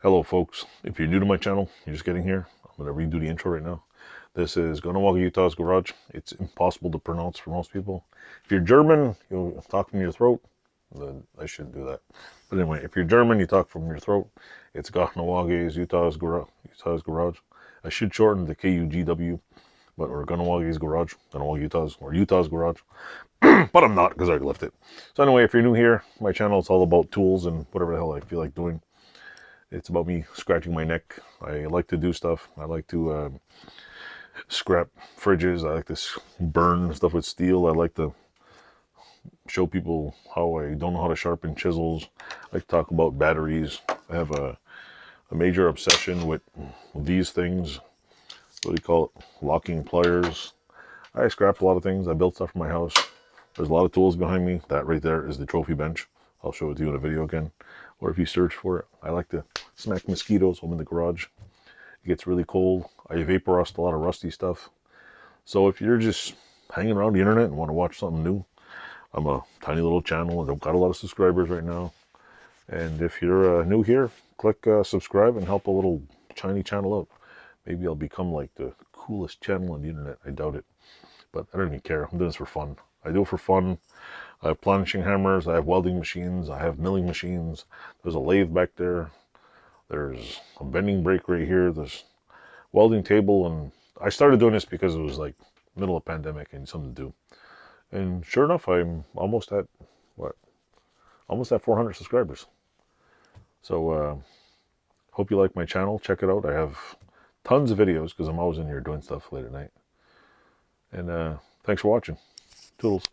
Hello folks, if you're new to my channel, you're just getting here, I'm going to redo the intro right now. This is Gunawaga, Utah's garage. It's impossible to pronounce for most people. If you're German, you'll talk from your throat. Then I shouldn't do that. But anyway, if you're German, you talk from your throat. It's Gunawaga, Utah's garage. I should shorten the KUGW, but or Gunawaga's garage, Utah's garage. But I'm not because I left it. So anyway, if you're new here, my channel is all about tools and whatever the hell I feel like doing. It's about me scratching my neck. I like to do stuff. I like to scrap fridges. I like to burn stuff with steel. I like to show people how I don't know how to sharpen chisels. I like to talk about batteries. I have a major obsession with these things. What do you call it? Locking pliers. I scrapped a lot of things. I built stuff for my house. There's a lot of tools behind me. That right there is the trophy bench. I'll show it to you in a video again. Or if you search for it. I like to smack mosquitoes when I'm in the garage. It gets really cold. I vapor rust a lot of rusty stuff. So if you're just hanging around the internet and want to watch something new, I'm a tiny little channel. I don't got a lot of subscribers right now. And if you're new here, click subscribe and help a little tiny channel out. Maybe I'll become like the coolest channel on the internet. I doubt it. But I don't even care. I'm doing this for fun. I do it for fun. I have planishing hammers, I have welding machines, I have milling machines. There's a lathe back there. There's a bending brake right here. There's welding table. And I started doing this because it was like middle of pandemic and something to do. And sure enough, I'm almost at, almost at 400 subscribers. So hope you like my channel. Check it out. I have tons of videos because I'm always in here doing stuff late at night. And thanks for watching. Toodles.